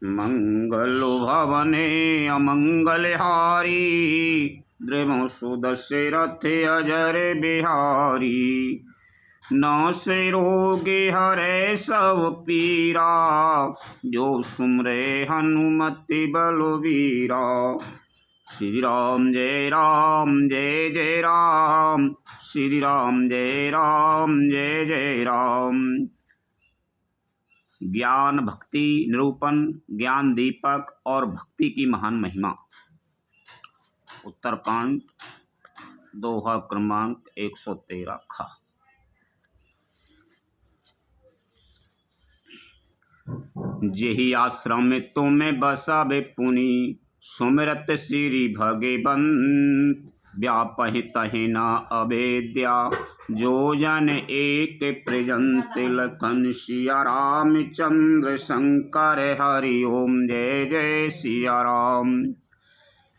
मंगलो भवने अमंगलहारी, द्रवो सुदशरथ अजर बिहारी। नासे रोगे हरे सब पीरा, जो सुमरे हनुमति बलवीरा। श्री राम जय राम जय जय राम, श्री राम जय राम जय जय राम। ज्ञान भक्ति निरूपण, ज्ञान दीपक और भक्ति की महान महिमा। उत्तरकांड दोहा क्रमांक 113 खा। जेहि आश्रम में तुम्हें बसावे पुनि, सुमिरत श्री भगवंत। व्यापहि तहि न अवेद्या, जो जन एक प्रजंत। लखन सिया रामचंद्र शंकर, हरि ओम जय जय सिया राम।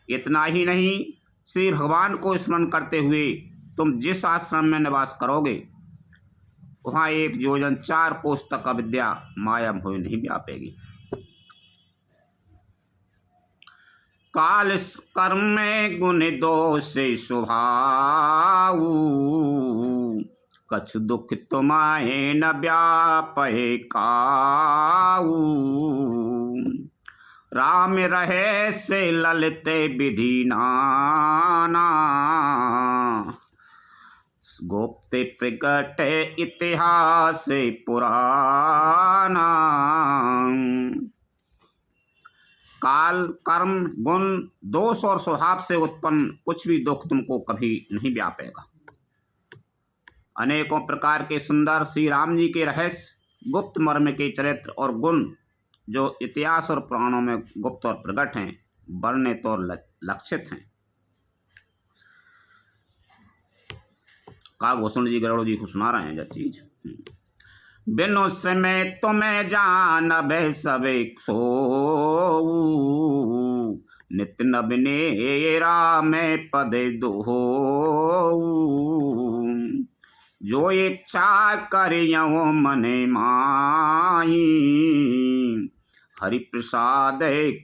इतना ही नहीं, श्री भगवान को स्मरण करते हुए तुम जिस आश्रम में निवास करोगे, वहाँ 1 योजन 4 कोस तक अविद्या माया मोह नहीं व्यापेगी। काल कर्म में गुण दोष स्वभाव, कछु दुख तुम्हारे न व्यापे काऊ। राम रहे से ललित विधि नाना, गुप्त प्रकट इतिहास पुराना। काल कर्म गुण दोष और स्वभाव से उत्पन्न कुछ भी दुख तुमको कभी नहीं व्यापेगा। अनेकों प्रकार के सुंदर श्री राम जी के रहस्य, गुप्त मर्म के चरित्र और गुण जो इतिहास और पुराणों में गुप्त और प्रकट हैं, वर्णित और लक्षित हैं। काकभूषण जी गरुड़ जी को सुना रहे हैं यह चीज। बिनु समय तुम्हें जान बे सब सो, नित्य नबने राम पद दोहो। जो इच्छा करियो मने माई, हरि प्रसाद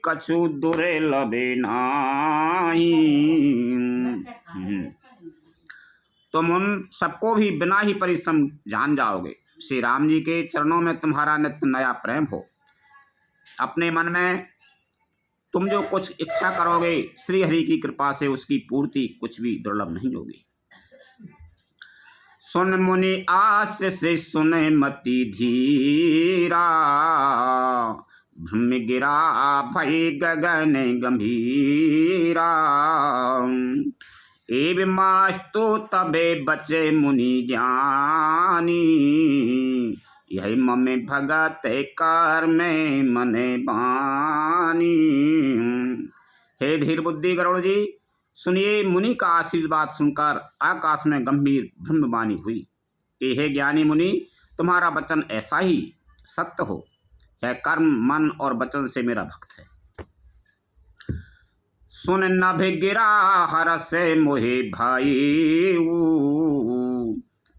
कछु दुर्लभ नाई। तुम उन सबको भी बिना ही परिश्रम जान जाओगे। श्री राम जी के चरणों में तुम्हारा नित्य नया प्रेम हो। अपने मन में तुम जो कुछ इच्छा करोगे, श्री हरि की कृपा से उसकी पूर्ति कुछ भी दुर्लभ नहीं होगी। सुन मुनि आस से सुने मति धीरा, भ्रम गिरा भई गगन गंभीरा। एव मास्तु तबे बचे मुनि ज्ञानी, यही ममे भगत कर में मने बानी। हे धीर बुद्धि गरुड़ जी, सुनिए, मुनि का आशीर्वाद सुनकर आकाश में गंभीर ब्रह्मवाणी हुई कि हे ज्ञानी मुनि, तुम्हारा वचन ऐसा ही सत्य हो। यह कर्म मन और वचन से मेरा भक्त है। सुन नभ गिरा हर से मोहे भाई,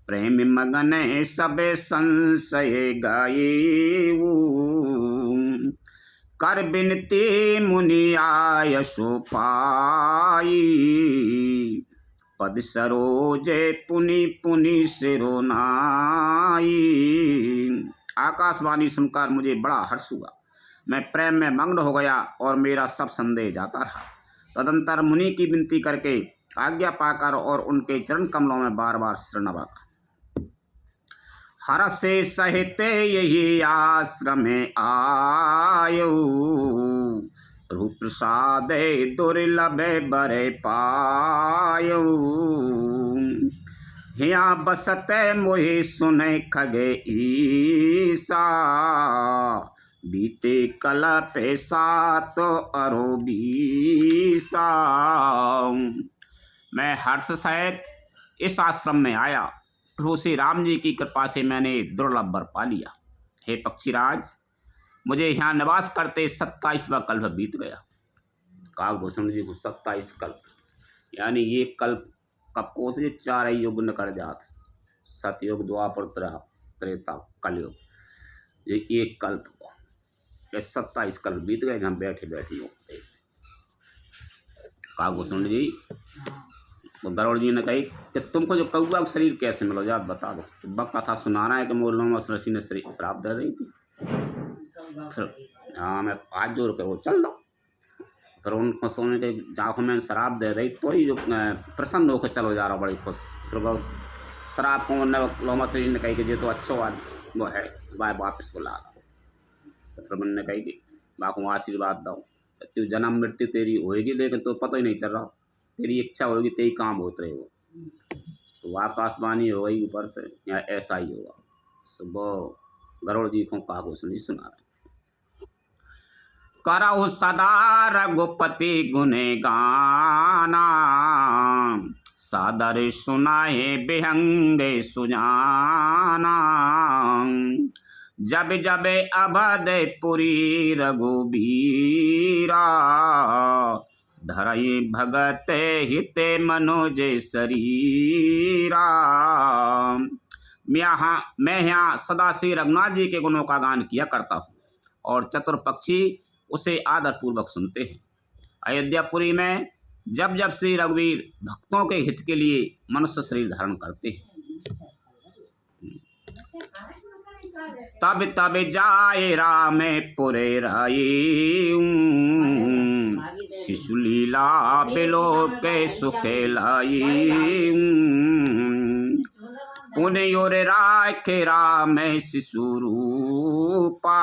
प्रेम मगन सबे संशय गाये। कर बिनती मुनि आय सो पाई, पद सरोजे पुनि पुनि सिरोनाई। आकाशवाणी सुनकर मुझे बड़ा हर्ष हुआ। मैं प्रेम में मग्न हो गया और मेरा सब संदेह जाता रहा। तदंतर मुनि की विनती करके आज्ञा पाकर और उनके चरण कमलों में बार बार शरण नवाकर हर से सहित यही आश्रम आयो। प्रभु प्रसाद दुर्लभ बरे पायो, हिया बसत मोहि सुने खगे ईसा। बीते कलप सात अरो बीसा। मैं हर्ष सहित इस आश्रम में आया। प्रभु श्री राम जी की कृपा से मैंने दुर्लभ वर पा लिया। हे पक्षीराज, मुझे यहाँ निवास करते 27वां कल्प बीत गया। काकभूषण जी को 27 कल्प, यानी ये कल्प कब को थे? 4 युग न कर जात, सतयुग द्वापर त्रेता कलयुग, ये एक कल्प। ये 27 कल बीत गए, हम बैठे बैठे हो कागो सुन जी। वो गरुड़ जी ने कही कि तुमको जो कौआ का शरीर कैसे मिला, याद बता दो। तो बक कथा सुना रहा है कि मोहम्मद ऋषि ने श्राप दे रही थी। फिर हाँ, मैं हाथ जोड़ के वो चल दो। फिर उनको सोने के आँखों में शराब दे रही तो ही जो प्रसन्न होकर चलो जा रहा बड़ी खुश। फिर वो शराब को मोहम्मद ऋषि ने कही कि ये तो अच्छो वो है, वापस बुला ला। तो फिर मैंने कही कि बाको आशीर्वाद दो, तू जन्म मृत्यु तेरी होएगी लेकिन तो पता ही नहीं चल रहा, तेरी इच्छा होगी तेरी काम होते रहे हो। तो आकाशवाणी हो गई ऊपर से, या ऐसा ही होगा। सुबह गरुड़ जी को कागो सुनी सुना रहे, करहु सदा रघुपति गुने गाना, सादर सुनाए बिहंगे सुजाना। जब जब अभदपुरी रघुबीरा, धरई भगत हिते मनोज शरीरा। मैं यहाँ सदा श्री रघुनाथ जी के गुणों का गान किया करता हूँ और चतुर पक्षी उसे आदर पूर्वक सुनते हैं। अयोध्यापुरी में जब जब श्री रघुवीर भक्तों के हित के लिए मनुष्य शरीर धारण करते हैं, तब तब जाए रामेपुरे राई। शिशु लीला बिलो के सुखे लाई। पुण्य और राखे राम शिशु रूपा,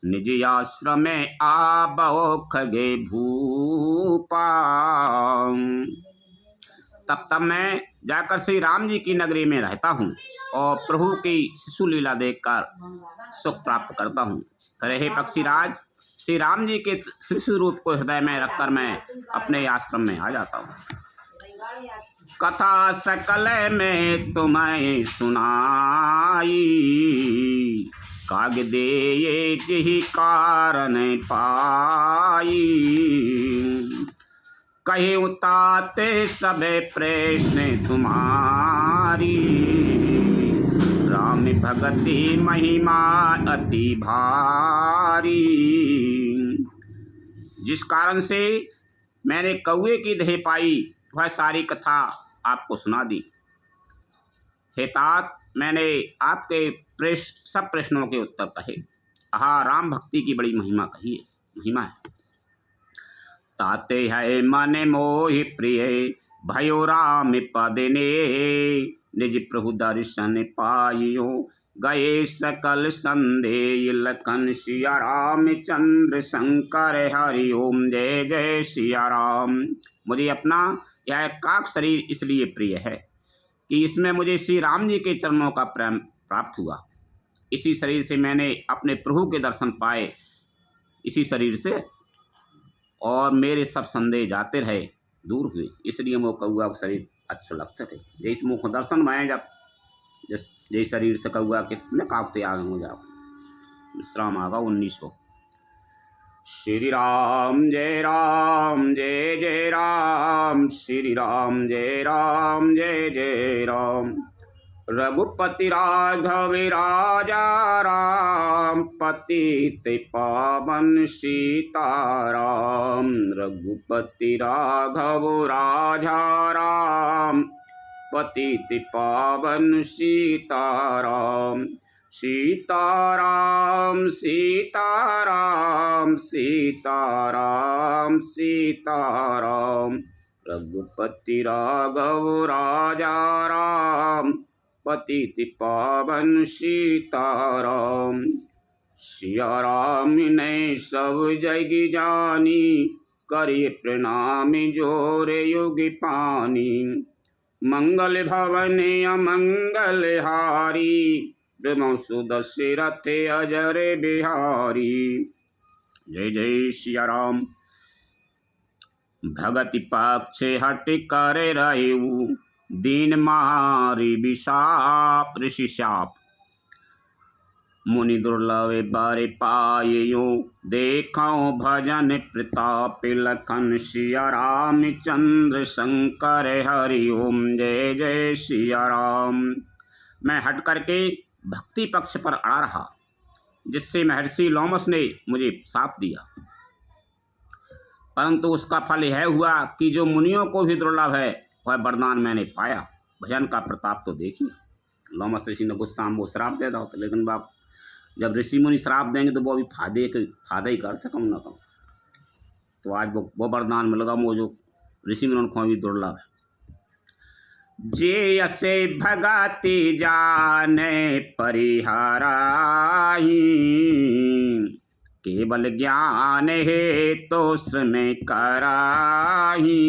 निज आश्रम में आबो खगे भूपा। तब मैं जाकर श्री राम जी की नगरी में रहता हूँ और प्रभु की शिशु लीला देखकर सुख प्राप्त करता हूँ। हे पक्षीराज, श्री राम जी के शिशु रूप को हृदय में रखकर मैं अपने आश्रम में आ जाता हूँ। कथा सकल में तुम्हें सुनाई, कागदे यही कारण पाई। कहे उताते सबे प्रश्न तुम्हारी, राम भगति महिमा अति भारी। जिस कारण से मैंने कौए की देह पाई वह सारी कथा आपको सुना दी। हे तात, मैंने आपके सब प्रश्नों के उत्तर कहे। राम भक्ति की बड़ी महिमा है। ताते है मन मोहि प्रिय, भयो राम पद ने। निज प्रभु दर्शन पाइयो, गए सकल संदेह। लखन सिया राम चंद्र शंकर हरि ओम, जय जय सिया राम। मुझे अपना यह काक शरीर इसलिए प्रिय है कि इसमें मुझे श्री राम जी के चरणों का प्रेम प्राप्त हुआ। इसी शरीर से मैंने अपने प्रभु के दर्शन पाए, इसी शरीर से, और मेरे सब संदेह जाते रहे, दूर हुए। इसलिए वो कौआ का शरीर अच्छा लगता थे। जैसे मुख दर्शन में जब जैसे शरीर से कौआ किसने काकते आगे हो जाओ। विश्राम आगा 1900। श्री राम जय जय राम, श्री राम जय जय राम। रघुपति राघव राजा राम, पतित पावन सीताराम। रघुपति राघव राजा राम, पतित पावन सीताराम। सीताराम सीताराम सीताराम सीताराम। रघुपति राघव राजा राम, पतित पावन सीताराम। सिया राम ने सब जग जानी, करिए प्रणाम जोर युग पानी। मंगल भवन अमंगल हारी, ब्रह्म सुदशरथ अजर बिहारी। जय जय सिया राम। भगति पक्ष हट कर रहु, दीन मारी विशाप ऋषि शाप। मुनि दुर्लभ बर पायो, देखो भजन प्रताप। लखन सिया राम चंद्र शंकर हरि ओम, जय जय सिया राम। मैं हट करके भक्ति पक्ष पर अड़ा रहा जिससे महर्षि लोमस ने मुझे शाप दिया, परंतु उसका फल यह हुआ कि जो मुनियों को भी दुर्लभ है वह वरदान मैंने पाया। भजन का प्रताप तो देखिए। लोमस ऋषि ने गुस्सा में वो श्राप दे रहा था, लेकिन बाप जब ऋषि मुनि श्राप देंगे तो वो अभी फायदा ही करते कम ना कम। तो आज वो वरदान मिल गया वो जो ऋषि मुनि को भी दुर्लभ है। जे असे भगति जाने परिहाराई, केवल ज्ञान है तो श्रम कराही।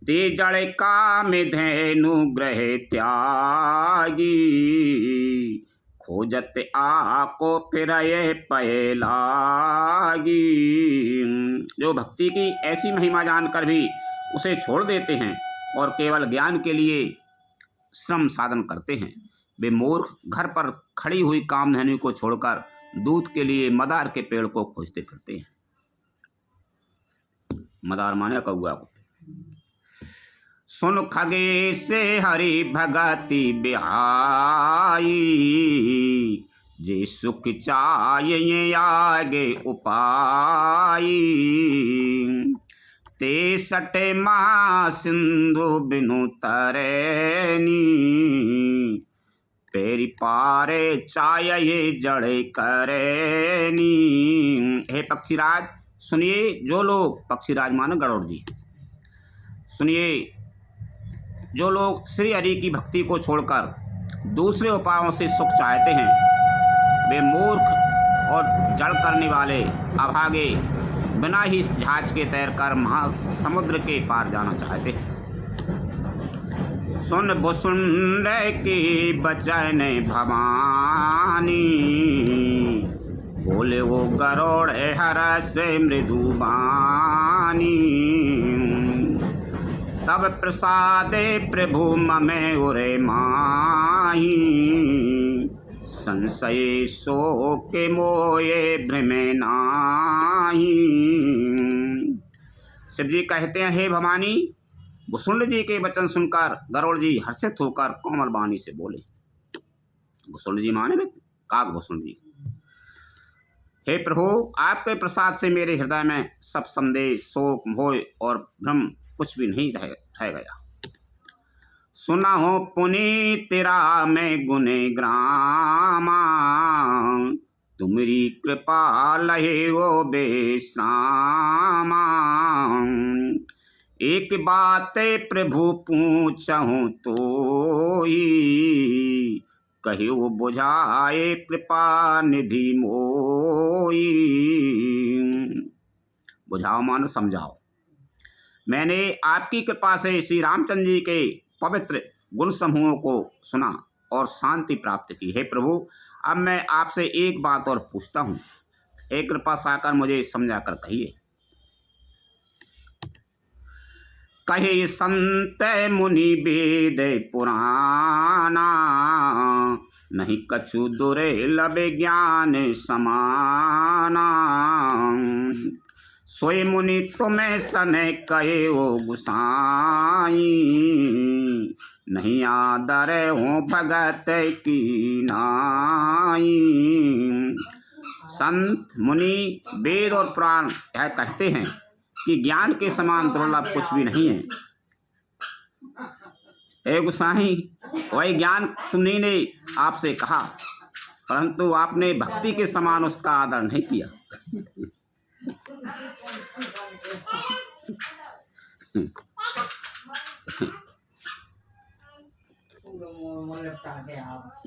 ते जड़ काम धेनु ग्रह त्यागी, खोजत आको फिर पय लागी। जो भक्ति की ऐसी महिमा जानकर भी उसे छोड़ देते हैं और केवल ज्ञान के लिए श्रम साधन करते हैं, वे मूर्ख घर पर खड़ी हुई कामधेनु को छोड़कर दूध के लिए मदार के पेड़ को खोजते फिरते हैं। मदार माने कौआ को। सुन खगे से हरि भगति बिहाई, जे सुख चाहिए आगे उपाई। ते सटे महासिंधु बिनु तरैनी, पेरी पारे चाये जड़े करेनी। हे पक्षीराज सुनिए, जो लोग, पक्षीराज मानो गरुड़ जी, सुनिए, जो लोग श्री हरि की भक्ति को छोड़कर दूसरे उपायों से सुख चाहते हैं, वे मूर्ख और जड़ करने वाले अभागे बिना ही जहाज के तैरकर महासमुद्र के पार जाना चाहते हैं। सुन भुसुंड की बचन भवानी, बोले वो गरुड़ हर से मृदुबानी। तब प्रसादे प्रभु ममे उरे माही, संशय शोक मोये भ्रमे नाही। शिव जी कहते हैं, हे भवानी, भुसुंड जी के वचन सुनकर गरुड़ जी हर्षित होकर कोमल वाणी से बोले। भुसुंड जी माने काक भुसुंड जी। हे प्रभु, आपके प्रसाद से मेरे हृदय में सब संदेह, शोक, मोह और भ्रम कुछ भी नहीं रह गया। सुना हो पुनीत तेरा मैं गुने ग्रामा, तुम्हारी कृपा लहे वो बेश्रामा। एक बात प्रभु पूछूं तो ही, कहियो बुझाए कृपा निधि मोई। बुझाओ मानो समझाओ। मैंने आपकी कृपा से श्री रामचंद्र जी के पवित्र गुण समूहों को सुना और शांति प्राप्त की। हे प्रभु, अब मैं आपसे एक बात और पूछता हूँ, एक कृपा साकर मुझे समझा कर कहिए। कहे संत मुनि वेद पुराना, नहीं कछु दुर्लभ ज्ञान समाना। सोए मुनि तुम्हें सने कहे ओ गुसाई, नहीं आदर हो भगत की नाई। संत मुनि वेद और पुराण यह कहते हैं कि ज्ञान के समान दुर्लभ कुछ भी नहीं है। हे गुसाई, वही ज्ञान सुनी ने आपसे कहा, परंतु आपने भक्ति के समान उसका आदर नहीं किया।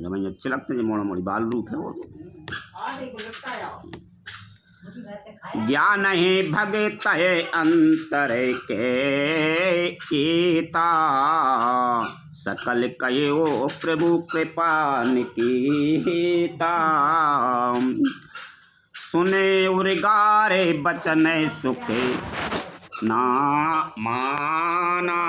मुझे अच्छे लगते हैं मोड़ा मोड़ी बाल रूप है वो। ज्ञान है भगत है अंतर के कीता, सकल कयो प्रभु कृपा निकीता। सुने उर्गारे बचन सुखे ना माना,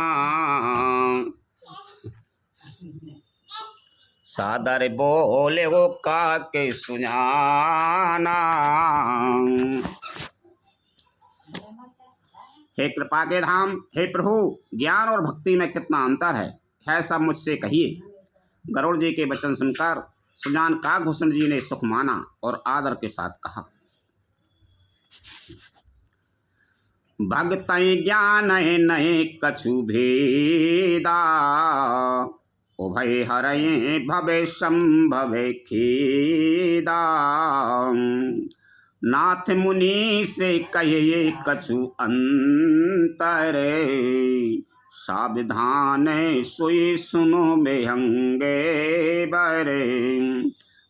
सादर बोले वो काके सुजाना। हे कृपा के धाम, हे प्रभु, ज्ञान और भक्ति में कितना अंतर है सब मुझसे कहिए। गरुड़ जी के वचन सुनकर सुजान काकभूषण जी ने सुख माना और आदर के साथ कहा, भगतई ज्ञान नहीं कछु भेदा, उभय हरये भवे संभवे खेदा। नाथ मुनि से कहिए कछु अंतर, सावधान सोई सुनो बेहंगे बरे।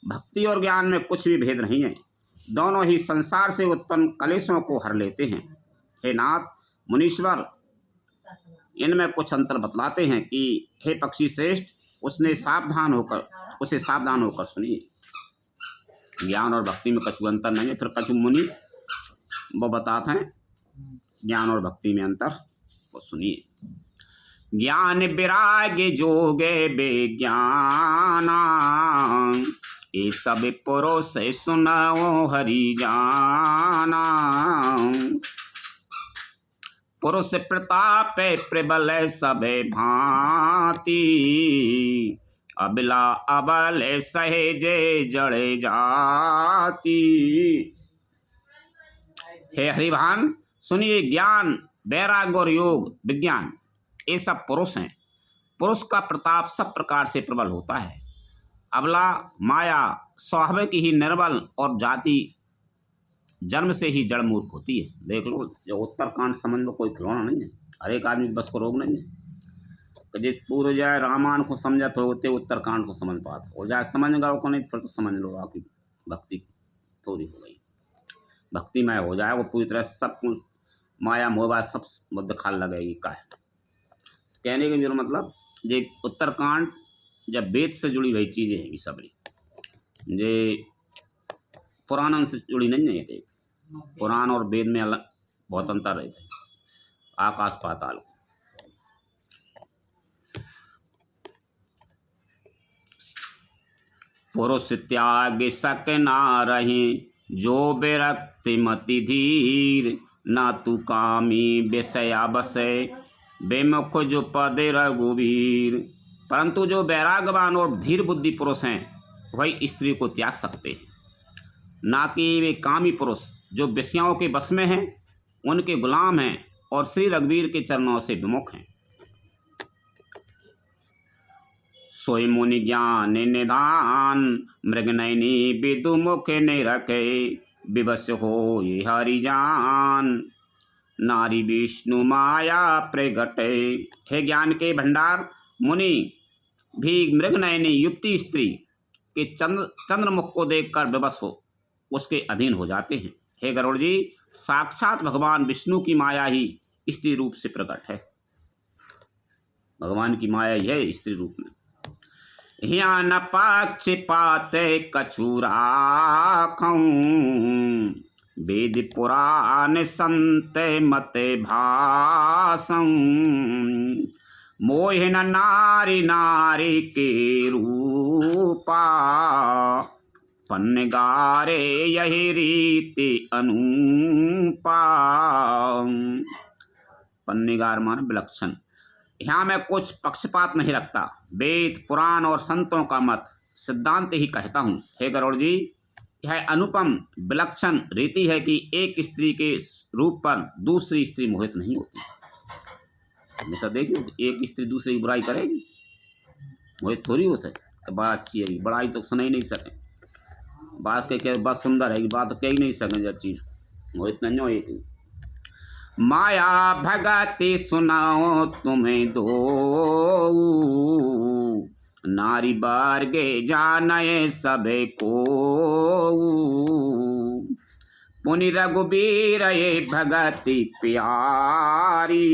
भक्ति और ज्ञान में कुछ भी भेद नहीं है, दोनों ही संसार से उत्पन्न कलेशों को हर लेते हैं। हे नाथ मुनीश्वर, इनमें कुछ अंतर बतलाते हैं कि हे पक्षी श्रेष्ठ, उसे सावधान होकर सुनिए। ज्ञान और भक्ति में कछु अंतर नहीं है। फिर कछु मुनि वो बताते हैं ज्ञान और भक्ति में अंतर, वो सुनिए। ज्ञान विराग जोगे बेज्ञाना, ये सब पुरुष सुनाओ हरि जाना। पुरुष प्रताप प्रबल सबे भांति, अबला अबल सहेजे जड़े जाती। हे हरिभान सुनिए, ज्ञान वैराग्य और योग विज्ञान ये सब पुरुष हैं। पुरुष का प्रताप सब प्रकार से प्रबल होता है। अबला माया स्वाभाविक ही निर्बल और जाति जन्म से ही जड़ मूर्ख होती है। देख लो, जो उत्तरकांड समझ लो, कोई खिलौना नहीं है, हर एक आदमी बस को रोग नहीं है। तो जिस पूरे जाए रामायण को समझत होते उत्तरकांड को समझ पाता, और जाए समझ गए को नहीं, फिर तो समझ लो आपकी भक्ति थोड़ी हो गई। भक्तिमय हो जाए वो पूरी तरह सब कुछ माया मोहबा सब दिखाने लगेगी। का है कहने का मेरा मतलब, ये उत्तरकांड जब वेद से जुड़ी हुई चीज़ें हैं, सब ये पुराण से जुड़ी नहीं है। पुराण और वेद में अलग बहुत अंतर रहते हैं, आकाश पाताल। पुरुष त्याग सक ना रही, जो विरक्ति मति धीर। ना तू कामी विषया बसे, बेमुख जो पद रघुवीर। परंतु जो वैरागवान और धीर बुद्धि पुरुष हैं, वही स्त्री को त्याग सकते हैं, ना कि वे कामी पुरुष जो विषयों के बस में हैं, उनके गुलाम हैं और श्री रघुवीर के चरणों से विमुख हैं। सोई मुनि ज्ञान निधान, मृगनयनी विदुमुख निरखे। विवश हो ये हरि जान, नारी विष्णु माया प्रगटे। हे ज्ञान के भंडार, मुनि भी मृगनयनी युक्ति स्त्री के चंद्रमुख को देखकर विवश हो उसके अधीन हो जाते हैं। हे गरुड़ जी, साक्षात भगवान विष्णु की माया ही स्त्री रूप से प्रकट है। भगवान की माया ही है स्त्री रूप में। यहाँ न पक्षपात कछु राखऊं, वेद पुराण संत मत भाषऊं। मोह न नारी नारी के रूपा, पन्नगारे यही रीति अनुपा। पन्नेगार मान विलक्षण। यहाँ मैं कुछ पक्षपात नहीं रखता, वेद पुराण और संतों का मत सिद्धांत ही कहता हूँ। हे गरुड़ जी, यह अनुपम विलक्षण रीति है कि एक स्त्री के रूप पर दूसरी स्त्री मोहित नहीं होती। हमेशा देखिए, एक स्त्री दूसरी की बुराई करेगी, मोहित थोड़ी होता है। तो बात अच्छी है, बड़ाई तो सुन ही नहीं सके, बात के क्या बात सुंदर है, बात तो कह ही नहीं सकें। जब चीज मोहित नहीं हो एक माया भगति सुनाओ तुम्हें दो, नारी बारगे जाने सबे को। पुनि रघुबीर ये भगति प्यारी,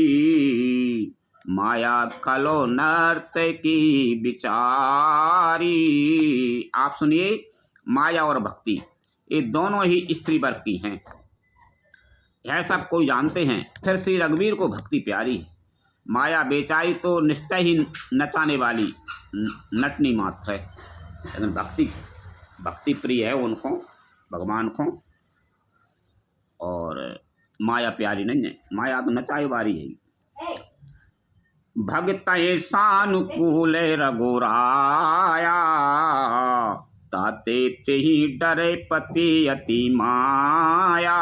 माया खलो नर्त की बिचारी। आप सुनिए, माया और भक्ति ये दोनों ही स्त्री वर्ग की हैं, यह सब कोई जानते हैं। फिर श्री रघुवीर को भक्ति प्यारी है। माया बेचारी तो निश्चय ही नचाने वाली नटनी मात्र है, लेकिन भक्ति प्रिय है उनको, भगवान को। और माया प्यारी नहीं है, माया तो नचाए वाली है। भक्त सानुकूल रघुराया, ताते ते ही डरे पति अति माया।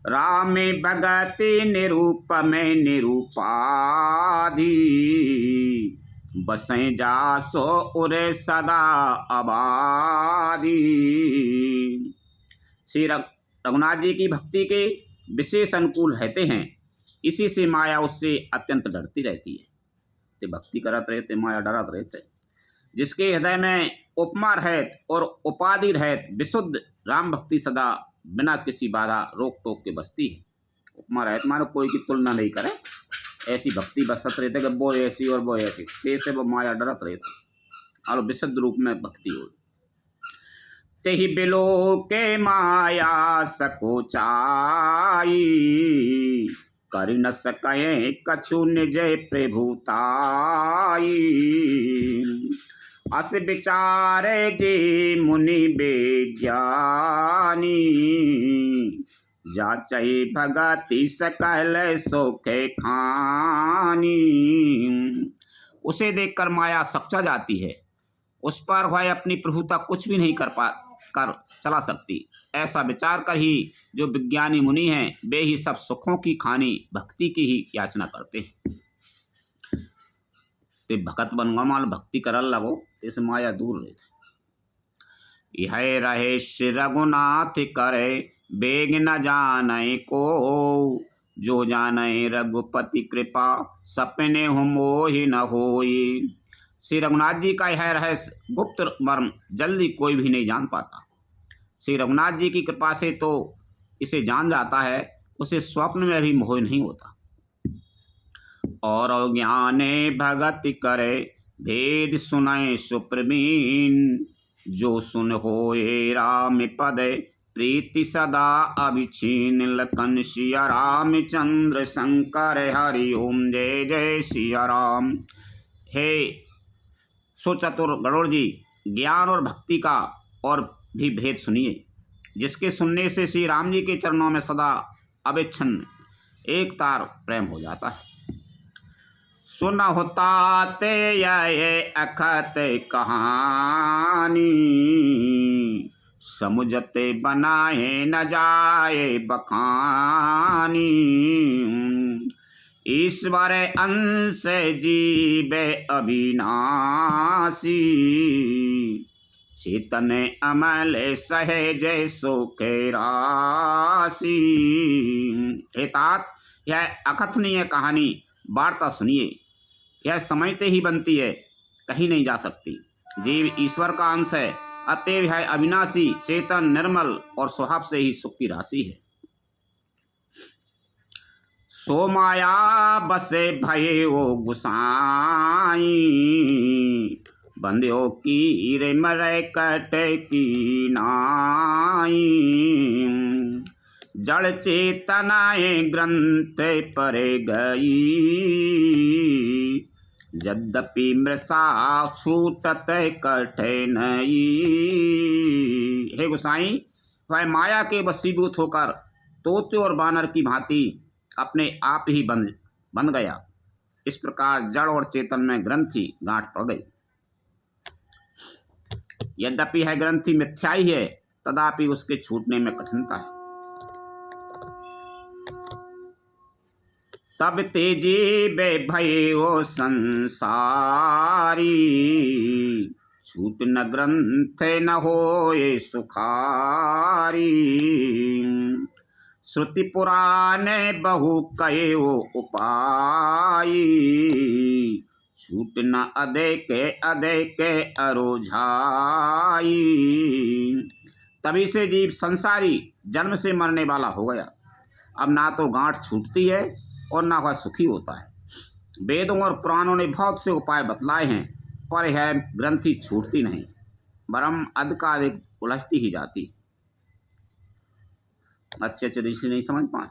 राम भगति निरूप में निरूपाधि, बसें जासो उरे सदा आबादी। श्री रघुनाथ जी की भक्ति के विशेष अनुकूल रहते हैं, इसी से माया उससे अत्यंत डरती रहती है। ते भक्ति करत रहते, माया डरत रहते। जिसके हृदय में उपमा रहत और उपाधि रहत, विशुद्ध राम भक्ति सदा बिना किसी बाधा रोक टोक के बसती है। उपमा रहत मानो कोई की तुलना नहीं करे, ऐसी भक्ति बसत रहते कि वो ऐसी और वो ऐसी, कैसे वो माया डरत रहते और विशुद्ध रूप में भक्ति हो। तेहि बिलो के माया सकोचाई, कर न सके कछु निज प्रभुताई। अस विचारे जी मुनि बेज्ञानी, जाचै भगति सकल सोखे खानी। उसे देखकर माया सकचा जाती है, उस पर वह अपनी प्रभुता कुछ भी नहीं कर चला सकती। ऐसा विचार कर ही जो विज्ञानी मुनि हैं, वे ही सब सुखों की खानी भक्ति की ही याचना करते हैं। ते भगत बनवा माल भक्ति करल लगो, इस माया दूर रहते। यह रहे श्री रघुनाथ करे, बेग न जाने को। जो जाने रघुपति कृपा, सपने हो मोहि न होई। श्री रघुनाथ जी का यह रहस्य गुप्त मर्म जल्दी कोई भी नहीं जान पाता। श्री रघुनाथ जी की कृपा से तो इसे जान जाता है, उसे स्वप्न में भी मोह नहीं होता। और ज्ञाने भगत करे, भेद सुनाए सुप्रवीण। जो सुन होए राम पद, प्रीति सदा अभिछीन। लखन सिया रामचंद्र शंकर, हरि ओम जय जय सिया राम। हे सुचतुर गरुड़ जी, ज्ञान और भक्ति का और भी भेद सुनिए, जिसके सुनने से श्री राम जी के चरणों में सदा अविच्छिन्न एक तार प्रेम हो जाता है। सुन होता ते ये अखत कहानी, समुझते बनाए न जाए बखानी। ईश्वर अंश जीवे अविनाशी, चेतन अमल सहज सुख राशि। हे तात, यह अकथनीय कहानी वार्ता सुनिए, यह समझते ही बनती है, कहीं नहीं जा सकती। जीव ईश्वर का अंश है, अतएव है अविनाशी, चेतन, निर्मल और स्वभाव से ही सुख की राशि है। सो माया बसे भये ओ गुसाई, बंध्यो कीरे मरे कट की नाई। जड़ चेतनाए ग्रंथ पर गई, यद्यपि मृषा छूटत कठ नहीं। हे गोसाई, वह माया के वशीभूत होकर तोते और बानर की भांति अपने आप ही बन गया। इस प्रकार जड़ और चेतन में ग्रंथि गांठ पड़ गई। यद्यपि है ग्रंथि मिथ्या ही है, तथापि उसके छूटने में कठिनता है। तब तेजी बे भयो संसारी, छूट न ग्रंथ न होए सुखारी। श्रुति पुराने बहु कहे वो उपाई, छूट न अदेके अरोझाई। तभी से जीव संसारी जन्म से मरने वाला हो गया। अब ना तो गांठ छूटती है और ना वह सुखी होता है। वेदों और पुराणों ने बहुत से उपाय बतलाए हैं, पर यह ग्रंथि छूटती नहीं, वरम अधिकाधिक उलझती ही जाती। अच्छे ऋषि नहीं समझ पाए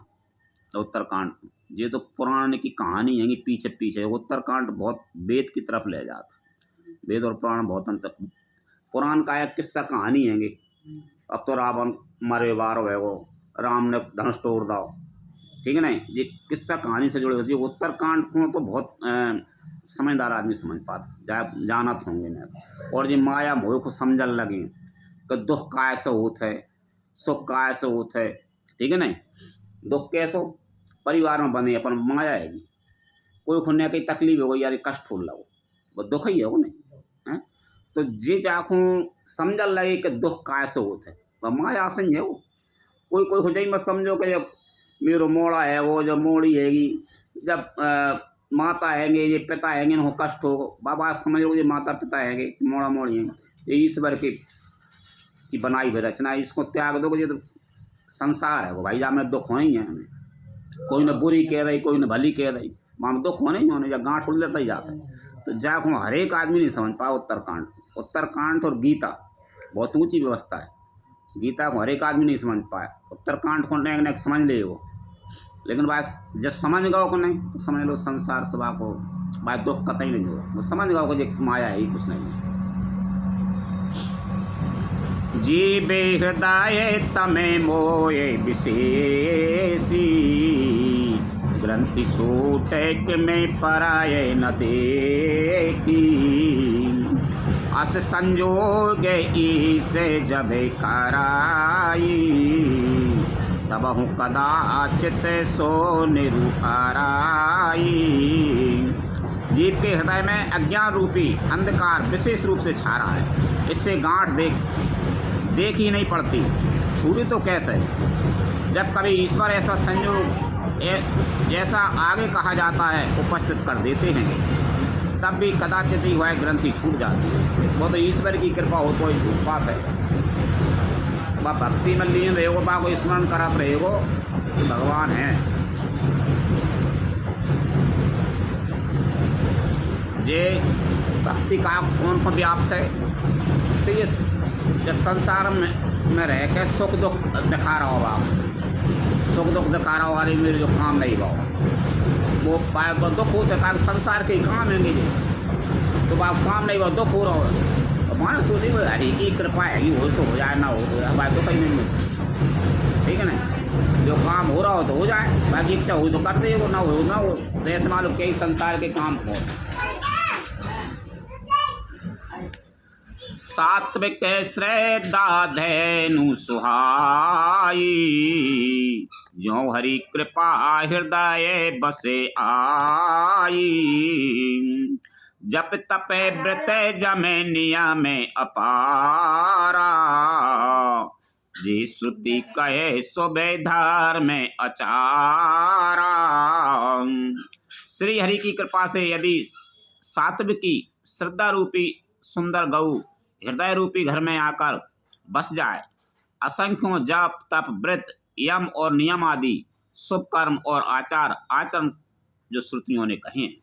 तो उत्तरकांड, ये तो पुराण की कहानी है, पीछे पीछे उत्तरकांड बहुत वेद की तरफ ले जाता। वेद और पुराण बहुत अंतर। पुराण का एक किस्सा कहानी है, अब तो रावण मरे वार हुए, वो राम ने धनुष तोड़ दाओ, ठीक है ना, ये किस्सा कहानी से जुड़े होती है। उत्तरकांड को तो बहुत समझदार आदमी समझ पाता, जानत होंगे न। और ये माया मोह को समझन लगे कि दुख कैसे होत है, सुख कैसे होत है, ठीक है नहीं। दुख कैसो परिवार में बने अपन माया है, कोई खुन्ने की तकलीफ हो गई यार कष्ट हो लगो, वो दुख ही है वो नहीं है। तो जे चाखू समझन लगे कि दुख कैसे होत है, वह माया संग है वो। कोई कोई हो जाई मत समझो कि जब मेरो मोड़ा है वो, जब मोड़ी हैगी, जब माता हैंगे, ये पिता हैंगे, हो कष्ट हो बाबा समझ लो, ये माता पिता हैंगे, मोड़ा मोड़ी हैं, ये ईश्वर की बनाई हुई रचना है, इसको त्याग दो। ये तो संसार है वो भाई, जा में दुख होने ही है हमें। कोई न बुरी कह रही, कोई न भली कह रही, वहाँ में दुख होने ही होने, जब गांठ उड़ लेता ही जाता है। तो जाको हर एक आदमी नहीं समझ पाया उत्तरकांड और गीता बहुत ऊंची व्यवस्था है। गीता को हर एक आदमी नहीं समझ पाया, उत्तरकांड को नेक समझ ले वो, लेकिन बस जब समझ गओ को नहीं तो समझ लो संसार सभा को बात दुख कतई नहीं हो, वो समझ गओ को जो माया है ही कुछ नहीं। जीवे हृदय तमे मोये विशेषी, ग्रंथि छूटे कि मैं पराये न देखी, अस संजोग ईसे जबे कराई, तब हूँ कदाचित सो निरुआराई। जीव के हृदय में अज्ञान रूपी अंधकार विशेष रूप से छा रहा है, इससे गांठ देख ही नहीं पड़ती, छूटी तो कैसे। जब कभी ईश्वर ऐसा संयोग जैसा आगे कहा जाता है उपस्थित कर देते हैं, तब भी कदाचित ही वह ग्रंथि छूट जाती है। वो तो ईश्वर की कृपा हो तो ही छूट पाता है। वह भक्ति में लीन रहेगो, बा को स्मरण करत रहेगो, भगवान है। जे भक्ति का कौन को व्याप्त है, तो ये जब संसार में रह के सुख दुख दिखा रहा होगा, सुख दुख दिखा रहा होगा, मेरे जो काम नहीं हुआ वो पाए दुख होते है, संसार के काम है तो बाप काम नहीं हुआ दुख हो रहा हो, माना सोचे हरी की कृपा है, हो तो हो जाए, ना हो तो जाए, बात तो कहीं नहीं मिलती, ठीक है ना। जो काम हो रहा हो तो हो जाए, बाकी इच्छा हो तो करते हो, ना हो तो ऐसे मालूम कई संसार के काम हो। सात्विक श्रद्धा धैनु सुहाई, जो हरि कृपा हृदय बसे आई, जप तपे व्रत जमे नियम अपारा, जी श्रुति कहे सुबे धर्म में अचारा। श्री हरि की कृपा से यदि सात्विकी श्रद्धा रूपी सुंदर गौ हृदय रूपी घर में आकर बस जाए, असंख्यों जप तप व्रत यम और नियम आदि शुभ कर्म और आचरण जो श्रुतियों ने कहे हैं,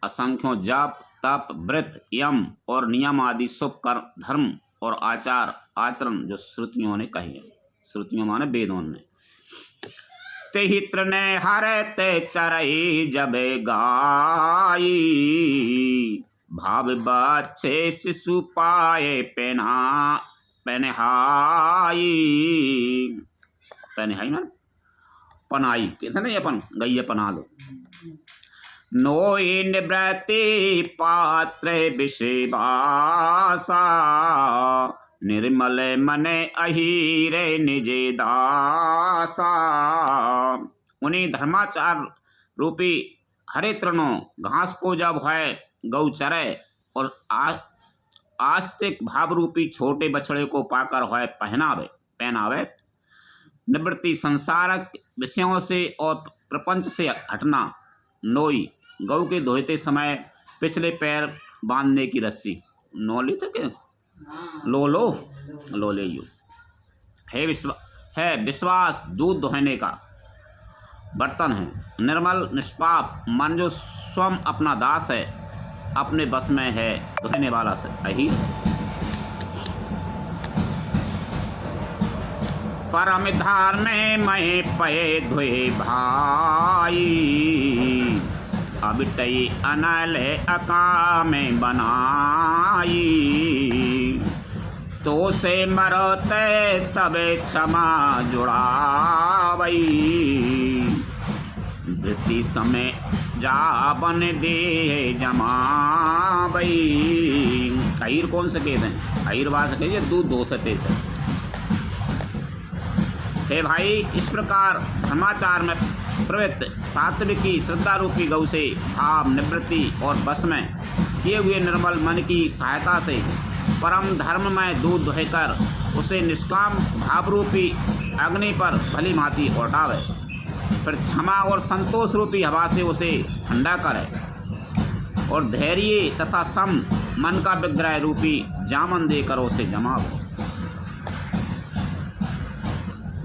असंख्यों जप तप व्रत यम और नियम आदि शुभ कर्म धर्म और आचरण जो श्रुतियों ने कहे हैं, श्रुतियों माने वेदों ने। तेहि तृणे हरते चरई जबे गाई, भाव बच्चे शिशु पाए पहनहाई ना पनाई कहते नहीं, अपन गई पना लो। नोई निवृत्ति पात्र विषेवासा, निर्मल मने अहीरे निजे दासा। उन्हीं धर्माचार रूपी हरे तृणों घास को जब है गौ चरे और आस्तिक भाव रूपी छोटे बछड़े को पाकर है पहनावे। निवृत्ति संसारक विषयों से और प्रपंच से हटना। नोई गौ के धोते समय पिछले पैर बांधने की रस्सी, नौली तक लो ले यू है विश्वास दूध दोहने का बर्तन है। निर्मल निष्पाप मन जो स्वयं अपना दास है, अपने बस में है दोहने वाला से अही। परम धार में मैं पये धोए भाई, अबिटई अनल अका में बनाई। तो से मरते तबे क्षमा जुड़ावई, धृति समय जाबन दे जमावई। खीर कौन से कहते हैं? खीर बात कहिए दूध दो सते से। हे भाई, इस प्रकार धर्माचार में प्रवृत्त सात्विकी श्रद्धा रूपी गौ से भाव निवृत्ति और बस में किए हुए निर्मल मन की सहायता से परम धर्म में दूध दुहकर उसे निष्काम भाव रूपी अग्नि पर भली भांति लौटावे, फिर क्षमा और संतोष रूपी हवा से उसे ठंडा करे और धैर्य तथा सम मन का विग्रह रूपी जामन देकर उसे जमावे।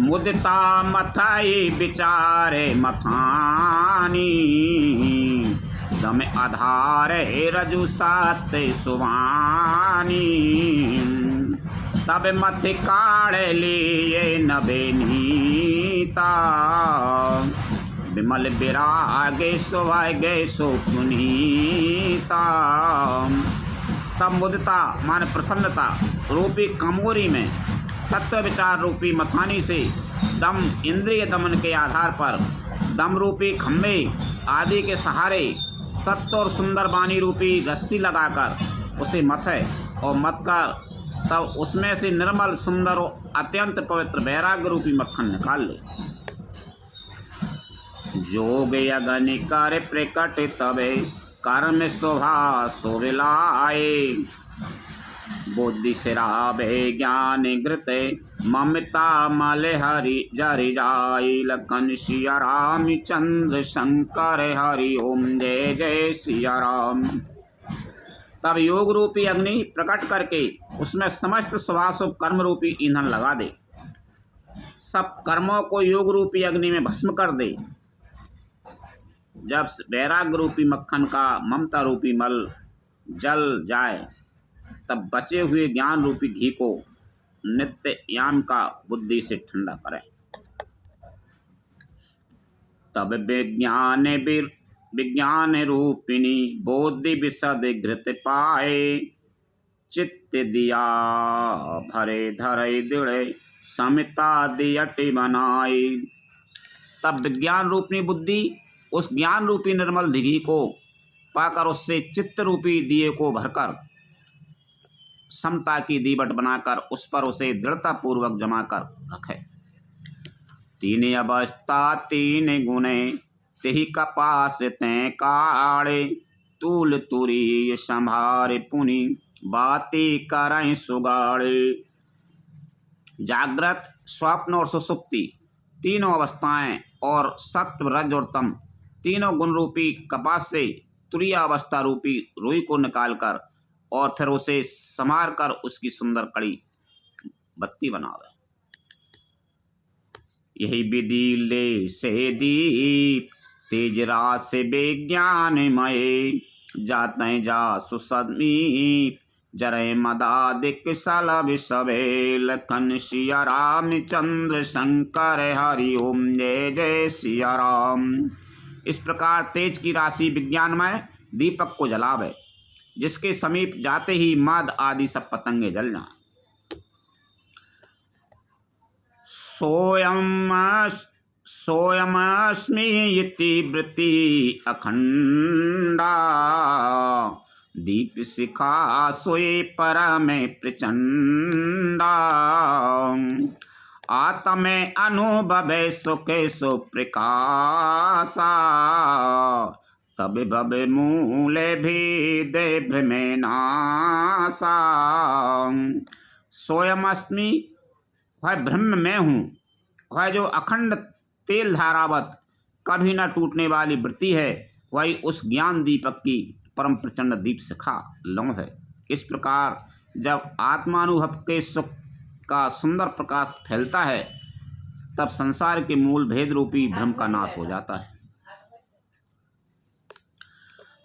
मुदिता मथाई विचारे मथानी, दम आधारे रजु सात सुवानी, तब मथ काढ़ लिए नबेनीता, विमल विरागे सुभागे सो पुनीता। तब मुदिता मान प्रसन्नता रूपी कमोरी में तत्व विचार रूपी मथानी से दम इंद्रिय दमन के आधार पर दम रूपी खम्भे आदि के सहारे सत्य और सुंदर वाणी रूपी रस्सी लगाकर उसे मथे और मत कर तब उसमें से निर्मल सुंदर और अत्यंत पवित्र वैराग्य रूपी मक्खन निकाल ले। जोग यगन कर प्रकट तबे कर्म शोभा शोभिलाए, बुद्धि सिरावे ज्ञान घृत ममता मल हरि जरि जाई, लखन सिया राम चंद्र शंकर हरि ओम जय जय सिया राम। तब योग रूपी अग्नि प्रकट करके उसमें समस्त शुभाशुभ कर्म रूपी ईंधन लगा दे, सब कर्मों को योग रूपी अग्नि में भस्म कर दे। जब वैराग्य रूपी मक्खन का ममता रूपी मल जल जाए तब बचे हुए ज्ञान रूपी घी को नित्य याम का बुद्धि से ठंडा करें। तब विज्ञान रूपिणी बोधि विशद घृत पाए, चित्त दिया भरे धरे दृढ़ समिता दियटि बनाए। तब विज्ञान रूपिणी बुद्धि उस ज्ञान रूपी निर्मल घी को पाकर उससे चित्त रूपी दिए को भरकर समता की दीवट बनाकर उस पर उसे दृढ़ता पूर्वक जमा कर रखे। तीन अवस्था तीन गुणे तेहि कपास तै काढ़े, तूल तुरी संभारे पुनि बाती करें सुगाड़े। जागृत स्वप्न और सुसुप्ति तीनों अवस्थाएं और सत्व रज और तम तीनों गुण रूपी कपास से तुरिया अवस्था रूपी रुई को निकालकर और फिर उसे संवार कर उसकी सुंदर कड़ी बत्ती बनावे। यही विधि ले से दीप तेज रास विज्ञानमय, जाते जा सुसमीप जरे मदादिक सलभ सबे, लखन सिया राम चंद्र शंकर हरि ओम जय जय सिया राम। इस प्रकार तेज की राशि विज्ञानमय दीपक को जलावे, जिसके समीप जाते ही मद आदि सब पतंगे जल जाएं। सोयमस्मि इति वृत्ति अखंडा, दीप शिखा सोए परम प्रचंडा, आत्मे अनुभवे सुख सुप्रकाशा, तब भव मूल भेद भ्रमे नासा। सोयमस्मि वह ब्रह्म में हूँ, वह जो अखंड तेल धारावत कभी न टूटने वाली वृत्ति है, वही उस ज्ञान दीपक की परम प्रचंड दीप शिखा लौ है। इस प्रकार जब आत्मानुभव के सुख का सुंदर प्रकाश फैलता है तब संसार के मूल भेद रूपी भ्रम का नाश हो जाता है।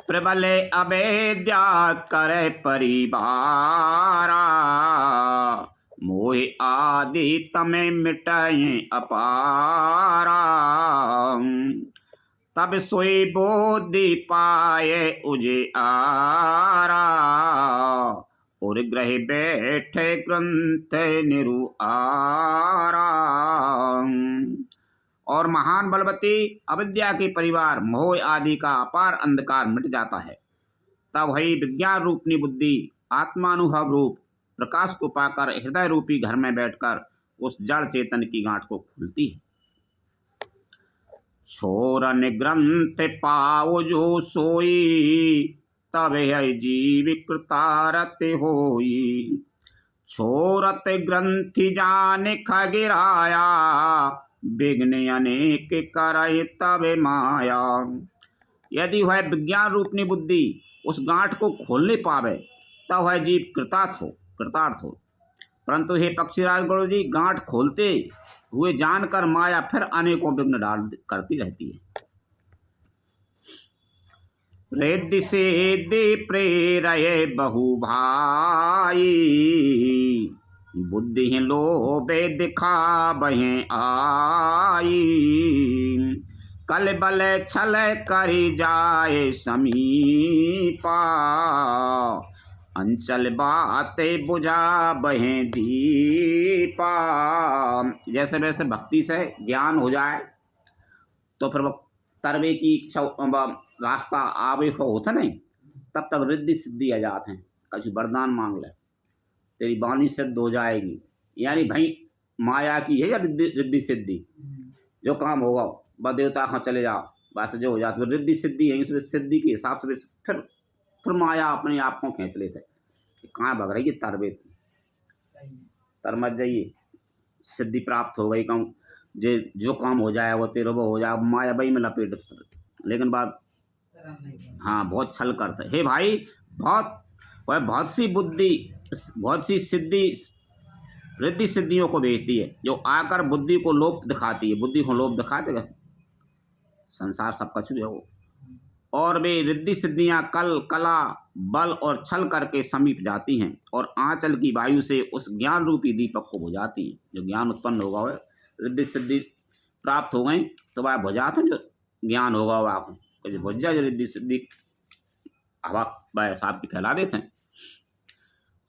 प्रबले अवेद्या करे परिवारा, मोह आदि तमें मिटाए अपारा, तब सोई बोधि पाए उजियारा, सूर्य ग्रह बैठे ग्रंथ निरुआरा। और महान बलवती अविद्या के परिवार मोह आदि का अपार अंधकार मिट जाता है। तब वही विज्ञान रूपनी बुद्धि आत्मानुभव रूप प्रकाश को पाकर हृदय रूपी घर में बैठकर उस जड़ चेतन की गांठ को खोलती है। छोरन ग्रंथ पाओ जो सोई, तब है जीव कृतारत होई। छोरत ग्रंथि जान खगिराया, विघ्न अनेक करय तब माया। यदि वह विज्ञान रूपनी बुद्धि उस गांठ को खोलने पावे तब वह जीव कृतार्थ हो। परंतु हे पक्षीराज गुरु जी, गांठ खोलते हुए जानकर माया फिर अनेकों विघ्न डाल करती रहती है। रिद्धि सिद्धि प्रेरय बहु भाई, बुद्धि लोभे दिखाबहे आई। कल बल छल करि जाए समीपा, अंचल बाते बुझा बहे दीपा। जैसे वैसे भक्ति से ज्ञान हो जाए तो फिर तरवे की इच्छा रास्ता आवे होता नहीं, तब तक रिद्धि सिद्धि आ जाते हैं। कुछ वरदान मांग ले, तेरी वाणी सिद्ध हो जाएगी। यानी भाई माया की है या रिद्धि सिद्धि, जो काम होगा बस देवता का चले जाओ, बस जो हो जाता है रिद्धि सिद्धि है। इसमें सिद्धि के हिसाब से फिर माया अपने आप को खींच लेते है। कहाँ भग रही है तरवे, तर मत जाइए, सिद्धि प्राप्त हो गई। कहूँ जो काम हो जाए वो तेरे वो हो जाए, माया भाई में लपेट। लेकिन बात हाँ बहुत छल करता है। हे भाई, बहुत सी बुद्धि, बहुत सी सिद्धि रिद्धि सिद्धियों को भेजती है, जो आकर बुद्धि को लोभ दिखाती है। बुद्धि को लोभ दिखाते संसार सब कछ है वो। और वे रिद्धि सिद्धियां कला बल और छल करके समीप जाती हैं और आंचल की वायु से उस ज्ञान रूपी दीपक को बुझाती हैं। जो ज्ञान उत्पन्न होगा वह रिद्धि सिद्धि प्राप्त हो गई तो वह बुझाते हैं। जो ज्ञान होगा वह आपको बुझ जाए। रिद्धि सिद्धि हवा वह साहब की फैला देते हैं।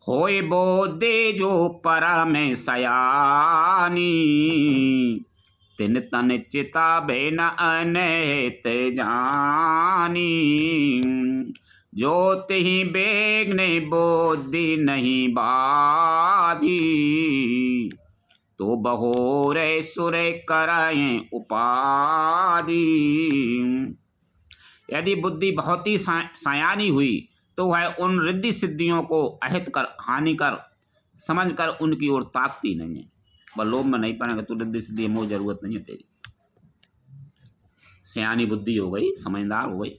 होए बोधे जो परा में सयानी, तिन तन चिता बेन अनहित जानी। जो तिहि बेगने बोधि नहीं बाधी, तो बहोरे सुरे कराएं उपाधि। यदि बुद्धि बहुत ही सयानी हुई तो वह उन रिद्धि सिद्धियों को अहित कर हानि कर समझ कर उनकी ओर ताकती नहीं है। वह लोभ में नहीं पड़ेगा, तो रिद्धि सिद्धि मोह जरूरत नहीं है तेरी। सयानी बुद्धि हो गई, समझदार हो गई,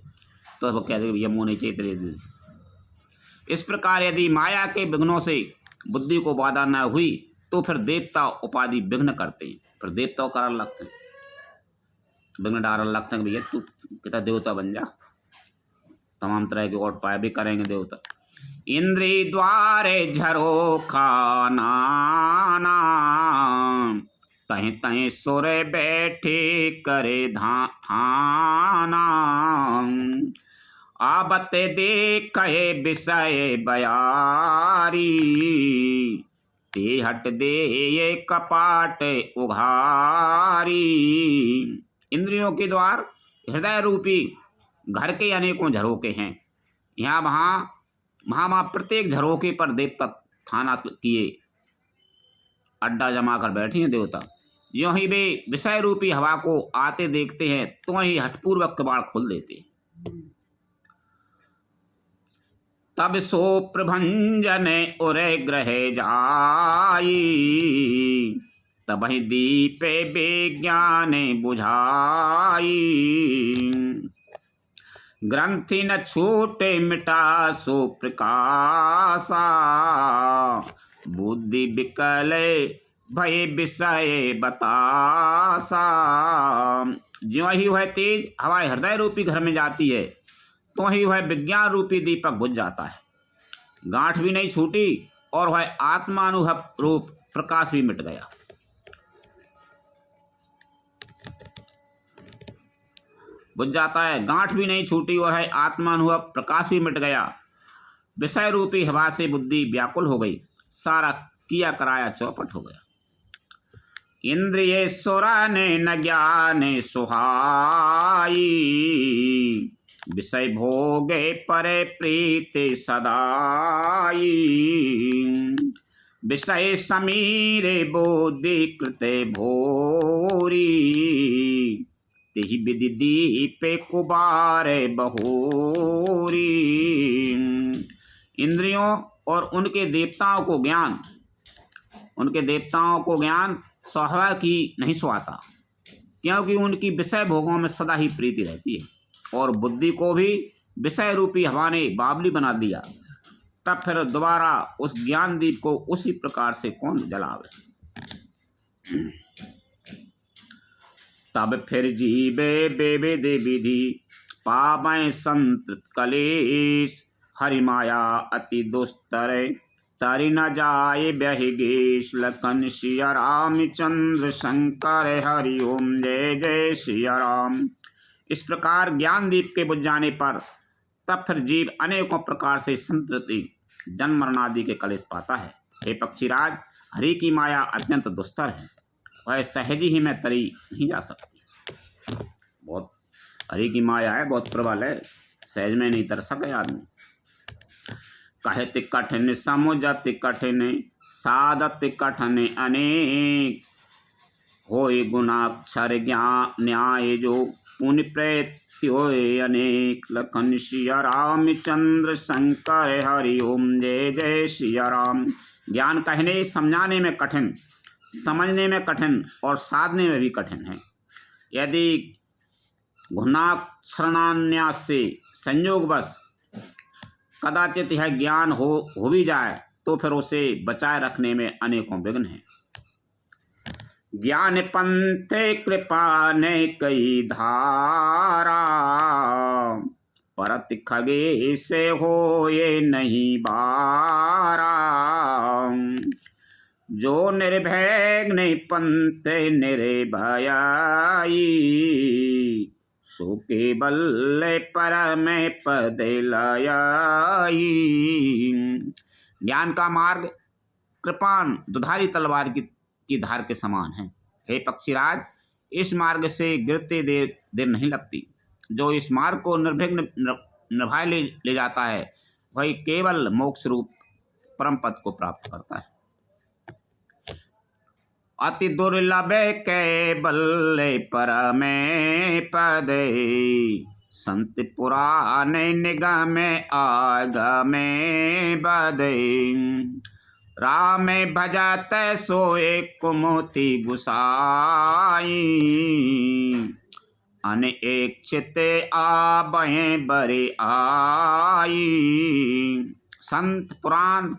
तो वो कह दे ये मोह नहीं चाहिए तेरे दिल से। इस प्रकार यदि माया के विघ्नों से बुद्धि को बाधा न हुई तो फिर देवता उपाधि विघ्न करते हैं। फिर देवता कर लगते हैं, विघ्न डाल लगते हैं। भैया तू कितना देवता बन जा, तमाम तरह के और उपाय भी करेंगे देवता। इंद्री द्वारे झरो खाना, तहीं तहीं सुर बैठे करे थाना। आबत देखे विषय बयारी, ते हट दे ये कपाट उघारी। इंद्रियों के द्वार हृदय रूपी घर के अनेकों झरोके हैं। यहाँ वहाँ प्रत्येक झरोके पर देवता थाना किए अड्डा जमा कर बैठे हैं देवता। यों ही वे विषय रूपी हवा को आते देखते हैं तो वही हठपूर्वक कबाड़ खोल देते। तब सो प्रभंजन उरे ग्रह जाई, तब ही दीपे विज्ञान बुझाई। ग्रंथि न छूटे मिटा सो प्रकाशा, बुद्धि विकल भय विषय बतासा। ज्यों ही वह तेज हवा हृदय रूपी घर में जाती है तो ही वह विज्ञान रूपी दीपक बुझ जाता है। गांठ भी नहीं छूटी और वह आत्मानुभव रूप प्रकाश भी मिट गया। बुझ जाता है, गांठ भी नहीं छूटी और है आत्मानुभव प्रकाश भी मिट गया। विषय रूपी हवा से बुद्धि व्याकुल हो गई, सारा किया कराया चौपट हो गया। इंद्रियेश्वर ने न ज्ञान सुहाई, विषय भोगे परे प्रीति सदाई। विषय समीरे बोधि कृते भोरी, तिहि विधि दीपे कुबारे बहोरी। इंद्रियों और उनके देवताओं को ज्ञान सुहावा की नहीं सुहाता, क्योंकि उनकी विषय भोगों में सदा ही प्रीति रहती है। और बुद्धि को भी विषय रूपी हवा ने बावली बना दिया, तब फिर दोबारा उस ज्ञान दीप को उसी प्रकार से कौन जलावे। तब फिर जीवे बेविध विधि, पावै संतृत कलेश। हरि माया अति दुस्तर, तरि न जाय बहिगेश। लखन सिया रामचंद्र शंकर, हरि ओम जय जय सिया राम। इस प्रकार ज्ञान दीप के बुझ जाने पर तब फिर जीव अनेकों प्रकार से संतृप्ति, जन्म मरणादि के कलेश पाता है। हे पक्षीराज, हरि की माया अत्यंत दुस्तर है, वह सहज ही में तरी नहीं जा सकती। बहुत हरि की माया है, बहुत प्रबल है, सहज में नहीं तर सके आदमी। कहत कठिन समुझत कठिन, साधत कठिन अनेक। होय गुणाक्षर ज्ञान न्याय जो, पुण्य प्रैति होय अनेक। लखन सिया रामचंद्र शंकर, हरि ओम जय जय सिया राम। ज्ञान कहने समझाने में कठिन, समझने में कठिन और साधने में भी कठिन है। यदि गुणाक्षरणान्यास से संयोगवश कदाचित यह ज्ञान हो भी जाए, तो फिर उसे बचाए रखने में अनेकों विघ्न हैं। ज्ञान पंथे कृपा ने कई धारा, परत खगे से हो ये नहीं बारा। जो निर्भय नहीं पंथ निर्भयाई, सो केवल पर में पद लयाई। ज्ञान का मार्ग कृपान दुधारी तलवार की धार के समान है। हे पक्षीराज, इस मार्ग से गिरते देर नहीं लगती। जो इस मार्ग को निर्विघ्न निभाए ले जाता है, वही केवल मोक्ष रूप परम पद को प्राप्त करता है। अति दुर्लभ केवल परमे पद, संत पुराने निगमे आगमे बद। राम भजत सोए कुमति गुसाई, अनेक चित आबहे बरे आई। संत पुराण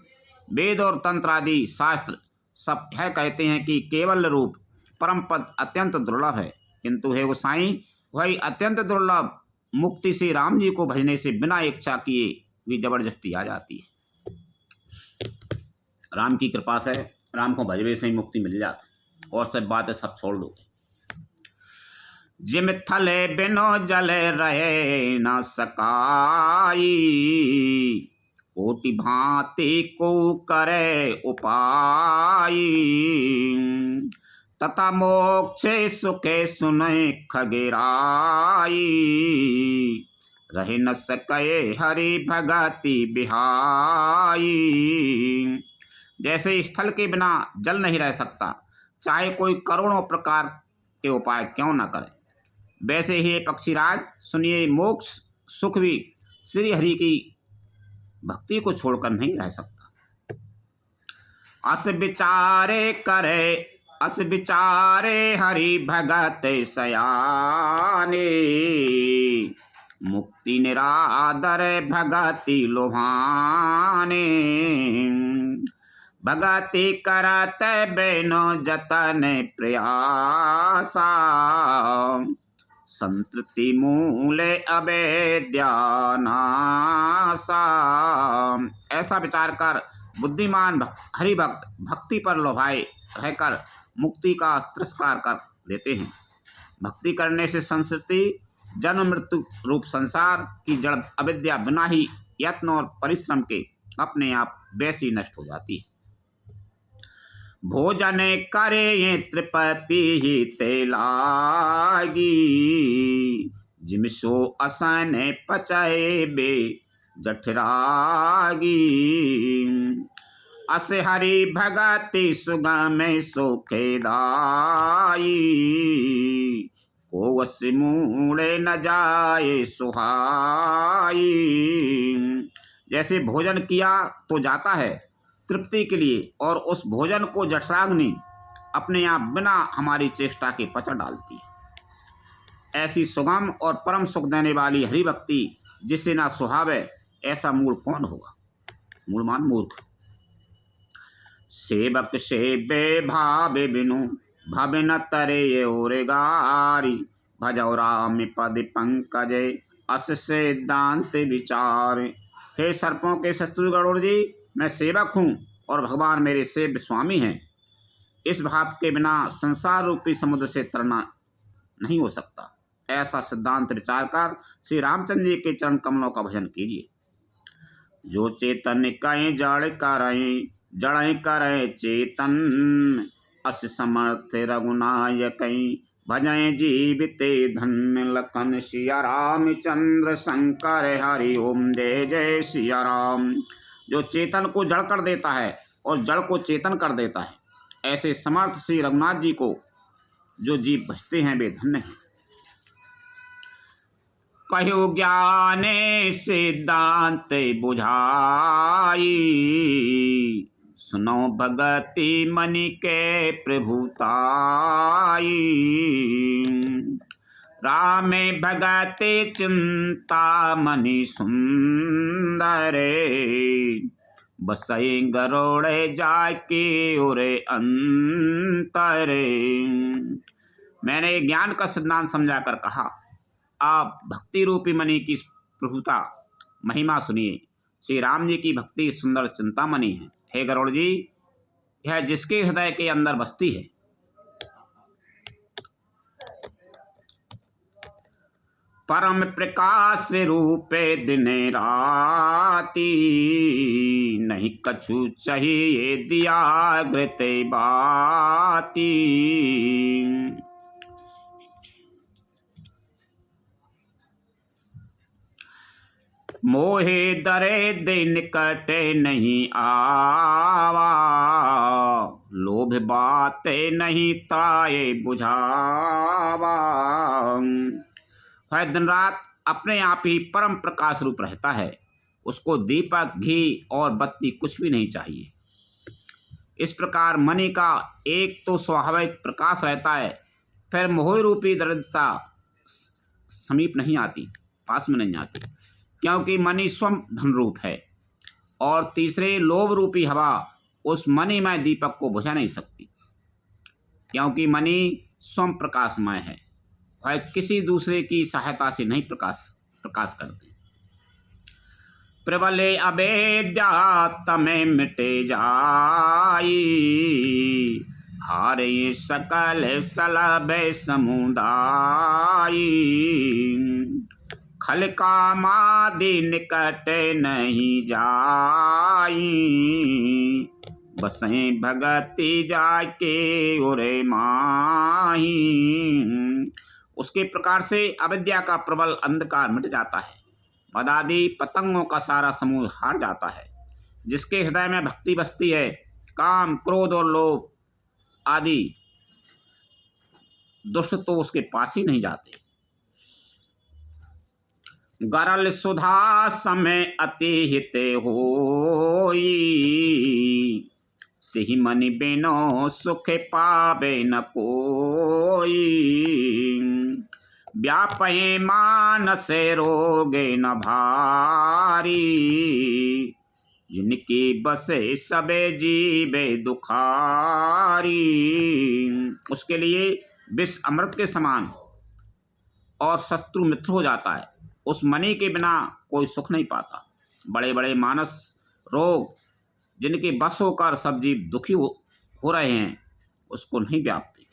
वेद और तंत्र आदि शास्त्र सब यह कहते हैं कि केवल रूप परम पद अत्यंत दुर्लभ है, किंतु हे गोसाई, वही अत्यंत दुर्लभ मुक्ति से राम जी को भजने से बिना इच्छा किए भी जबरदस्ती आ जाती है। राम की कृपा से राम को भजवे से ही मुक्ति मिल जाती, और सब बातें सब छोड़ दो। जिम थले बिनो जले रहे न सकाई, कोटि भांति को करे उपाई। तथा मोक्षे सुखे सुने खगेराई, रहे न सके हरि भगति बिहाई। जैसे स्थल के बिना जल नहीं रह सकता, चाहे कोई करोड़ों प्रकार के उपाय क्यों न करे, वैसे ही पक्षीराज सुनिए, मोक्ष सुख भी श्री हरि की भक्ति को छोड़कर नहीं रह सकता। अस विचारे हरि भगत सयाने, मुक्ति निरादर भगति लोभाने। भगति करत बेनो जतन प्रयासा, संतृप्ति मूले अवेद्या नासा। ऐसा विचार कर बुद्धिमान हरिभक्त भक्ति पर लोभाए रहकर मुक्ति का तिरस्कार कर देते हैं। भक्ति करने से संस्कृति, जन्म मृत्यु रूप संसार की जड़ अविद्या बिना ही यत्न और परिश्रम के अपने आप वैसी नष्ट हो जाती है। भोजन करे ये त्रिपति ही ते लागी, जिमसो असन पचाए बे जठरागी। अस हरि भगति सुगम सुखेदाई, को वस मूड़े न जाए सुहाई। जैसे भोजन किया तो जाता है तृप्ति के लिए, और उस भोजन को जठराग्नि अपने आप बिना हमारी चेष्टा के पचा डालती है। ऐसी सुगम और परम सुख देने वाली हरि भक्ति जिसे ना सुहावे, ऐसा मूल कौन होगा? मूलमान मूर्ख। सेवक सेवे भावे बिनु, भव न तरे और गारी। भजौ राम पद पंकज, अस सिद्धांत विचार। हे सर्पों के शत्रु गरुड़ जी, मैं सेवक हूँ और भगवान मेरे सेव्य स्वामी हैं। इस भाव के बिना संसार रूपी समुद्र से तरना नहीं हो सकता। ऐसा सिद्धांत विचार कर श्री रामचंद्र जी के चरण कमलों का भजन कीजिए। जो चेतन कहीं जड़ करें, जड़ करे चेतन। अस समर्थ रघुनायक भजय जीविते धन्य। लखन सिया रामचंद्र शंकर हरि ओम जय जय सिया राम। जो चेतन को जड़ कर देता है और जड़ को चेतन कर देता है, ऐसे समर्थ श्री रघुनाथ जी को जो जीव भजते हैं वे धन्य हैं। कहो ज्ञान सिद्धांत बुझाई, सुनो भगति मनि के प्रभुताई। राम भगति चिंता मनि सुंदरे, बसई गरोड़े जाके उरे अंतरे। मैंने ज्ञान का सिद्धांत समझा कर कहा, आप भक्ति रूपी मणि की प्रभुता महिमा सुनिए। श्री राम जी की भक्ति सुंदर चिंतामणि है। हे गरुड़ जी, यह जिसके हृदय के अंदर बसती है, परम प्रकाश रूपे दिन राती। नहीं कछु चाहिए दिया घृते बाती। मोहे दरे दिन कटे नहीं आवा, लोभ बाते नहीं ताए बुझावा। वह दिन रात अपने आप ही परम प्रकाश रूप रहता है, उसको दीपक घी और बत्ती कुछ भी नहीं चाहिए। इस प्रकार मणि का एक तो स्वाभाविक प्रकाश रहता है, फिर मोह रूपी दरिद्रता समीप नहीं आती, पास में नहीं आती, क्योंकि मणि स्वयं धन रूप है। और तीसरे लोभ रूपी हवा उस मणि में दीपक को बुझा नहीं सकती, क्योंकि मणि स्वयं प्रकाशमय है, वह किसी दूसरे की सहायता से नहीं प्रकाश करते। प्रबले अवेद्या तमें मिटे जाई, हारे सकल सलभ समुदाई। खल कामादि निकट नहीं जाई, बसें भगति जाके उरे माही। उसके प्रकार से अविद्या का प्रबल अंधकार मिट जाता है, मदादि पतंगों का सारा समूह हार जाता है। जिसके हृदय में भक्ति बसती है, काम क्रोध और लोभ आदि दुष्ट तो उसके पास ही नहीं जाते। गरल सुधा समय अति हिते होई, सिहि मनि बिनो सुख पावे न कोई। व्यापये मानस रोगे न भारी, जिनकी बसे सबे जीवे दुखारी। उसके लिए विष अमृत के समान और शत्रु मित्र हो जाता है। उस मणि के बिना कोई सुख नहीं पाता। बड़े बड़े मानस रोग जिनके बस होकर सब जीव दुखी हो रहे हैं, उसको नहीं व्यापते।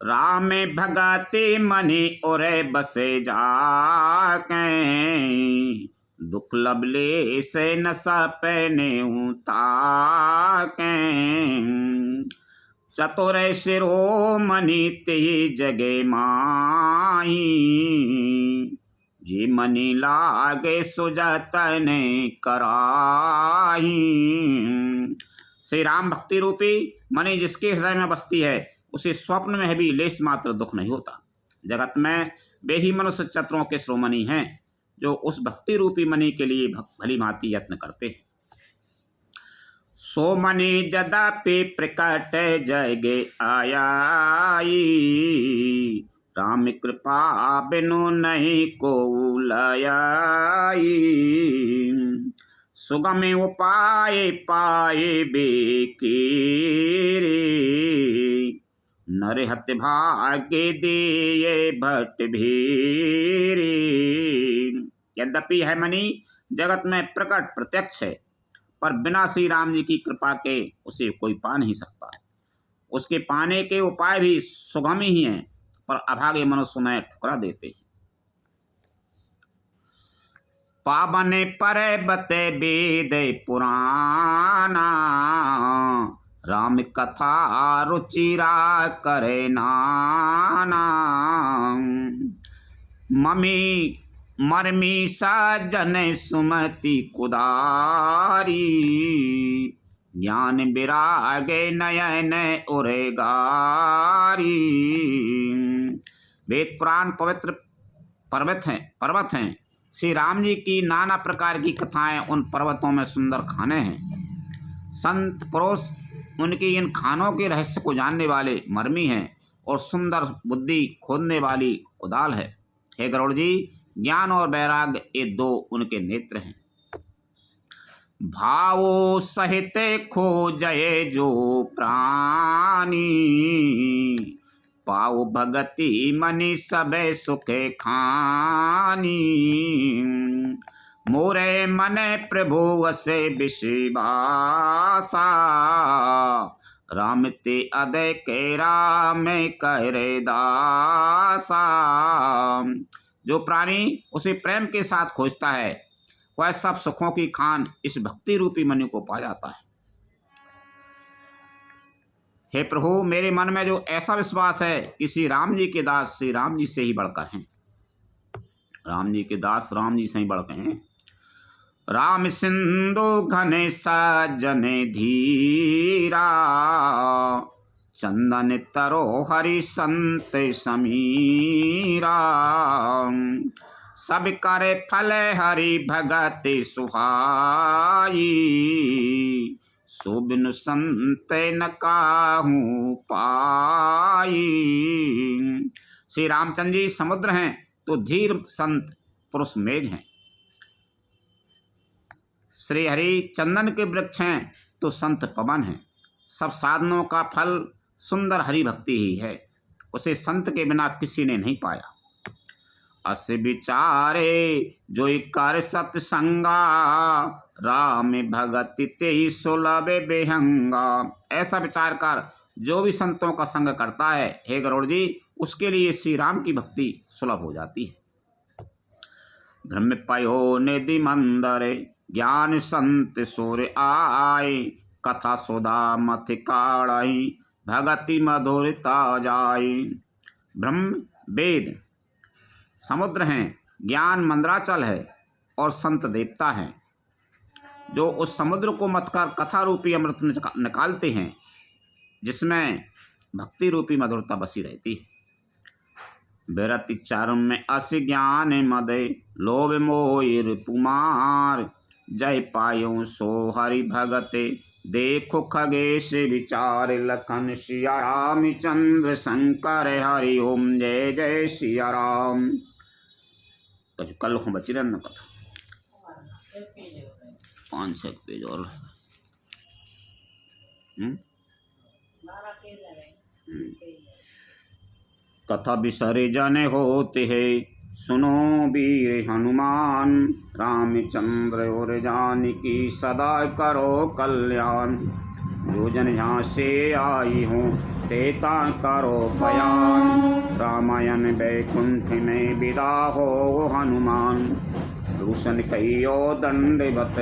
राम भगति मनि उरे बसे जाके, दुख लबले से न सपने ताके। चतुर शिरोमणि ते जगे माही, जी मनि लागे सुजतन कराही। श्री राम भक्ति रूपी मणि जिसके हृदय में बसती है, उसे स्वप्न में भी लेश मात्र दुख नहीं होता। जगत में वे ही मनुष्य चतुरों के श्रोमणि हैं जो उस भक्ति रूपी मणि के लिए भली भांति यत्न करते हैं। सो मणि जदापि प्रकट जगे आयाई, राम कृपा बिनु नहीं को लयाई। सुगम उपाय पाए बेकीरे, नरहत भाग्य दिए भट भीरे। यद्यपि है मणि जगत में प्रकट प्रत्यक्ष है, पर बिना श्री राम जी की कृपा के उसे कोई पा नहीं सकता। उसके पाने के उपाय भी सुगम ही हैं, पर अभागे मनुष्य में ठुकरा देते हैं। पावन पर बते वेद पुराना, राम कथा रुचिरा करे नाना। ममी मरमी सजन सुमति कुदारी, ज्ञान विरागे नयन उरेगारी। वेद पुराण पवित्र पर्वत हैं। श्री राम जी की नाना प्रकार की कथाएं उन पर्वतों में सुंदर खाने हैं। संत पुरुष उनकी इन खानों के रहस्य को जानने वाले मर्मी हैं और सुंदर बुद्धि खोदने वाली कुदाल है। हे गरुड़ जी, ज्ञान और वैराग्य ये दो उनके नेत्र हैं। भावो सहित खो जय जो प्राणी, पाओ भगति मनि सबे सुखे खानी। मोरे मन प्रभु वसे विश्वासा, राम ते अदय के राम करे दासा। जो प्राणी उसे प्रेम के साथ खोजता है, वह सब सुखों की खान इस भक्ति रूपी मणि को पा जाता है। हे प्रभु, मेरे मन में जो ऐसा विश्वास है कि श्री राम जी के दास श्री राम जी से ही बढ़कर हैं, राम जी के दास राम जी से ही बढ़कर हैं। राम सिंधु घने सजन धीरा, चंदन तरो हरि संत समीरा। सब करे फल हरि भगत सुहाई, सो बिनु संत न काहू पाई। श्री रामचंद्र जी समुद्र हैं तो धीर संत पुरुष मेघ हैं। श्री हरि चंदन के वृक्ष हैं तो संत पवन हैं। सब साधनों का फल सुंदर हरि भक्ति ही है, उसे संत के बिना किसी ने नहीं पाया। अस विचारे जो कर सत्संगा, राम भगति ते सुलभ बेहंगा। ऐसा विचार कर जो भी संतों का संग करता है, हे गरुड़ जी, उसके लिए श्री राम की भक्ति सुलभ हो जाती है। ब्रह्म पयो निधि मंदर, ज्ञान संत सुर आए। कथा सुधा मथ काढ़ी, भगति मधुरता जाए। ब्रह्म वेद समुद्र हैं, ज्ञान मंदराचल है और संत देवता हैं, जो उस समुद्र को मथ कर कथा रूपी अमृत निकालते हैं, जिसमें भक्ति रूपी मधुरता बसी रहती है। विरति चरम में अस ज्ञान मदय, लोभ मोह पुमार। जय पायो सो हरि भगते, देखो खगेश विचार। लखन सिया रामचंद्र शंकर, हरि ओम जय जय सिया राम। तो कल को बची रहना कथा 5 पेज और कथा विसरे जन होते है, सुनो वीर हनुमान। रामचंद्र और जानकी सदा करो कल्याण। जो जन यहाँ से आई हूँ तेता करो बयान। रामायण बैकुंठ में विदा हो हनुमान। दूषण कहियो दंडवत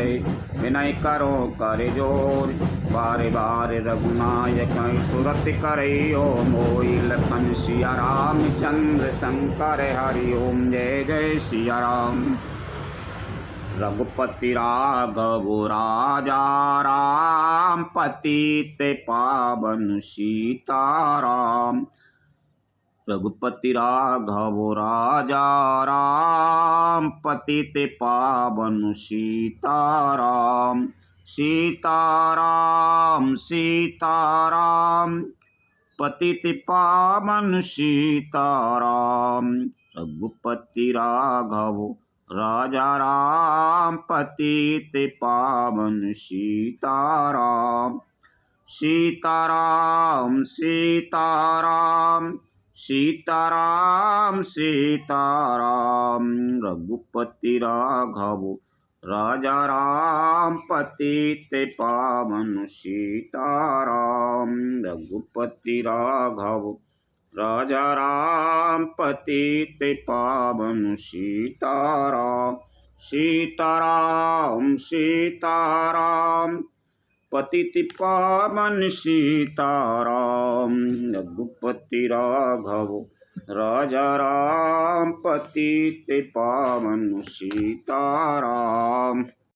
विनय करो कर जोर। बार बार रघुनायक सुरत करियो मोई। लखन सिया रामचंद्र शंकर हरि ओम जय जय सिया राम। रघुपति राघव राजा राम पतित पावन सीताराम। रघुपति राघव राजा राम पतित पावन सीताराम। सीताराम सीताराम पतित पावन सीताराम। रघुपति राघव राजा राम पतित पावन सीताराम। सीताराम सीताराम सीताराम सीताराम। रघुपति राघव राजा राम पतित पावन सीताराम। रघुपति राघव राजा राम पतित पावन सीताराम। सीताराम सीताराम पतित पावन सीताराम। रघुपति राघव राजा राम पतित पावन सीताराम।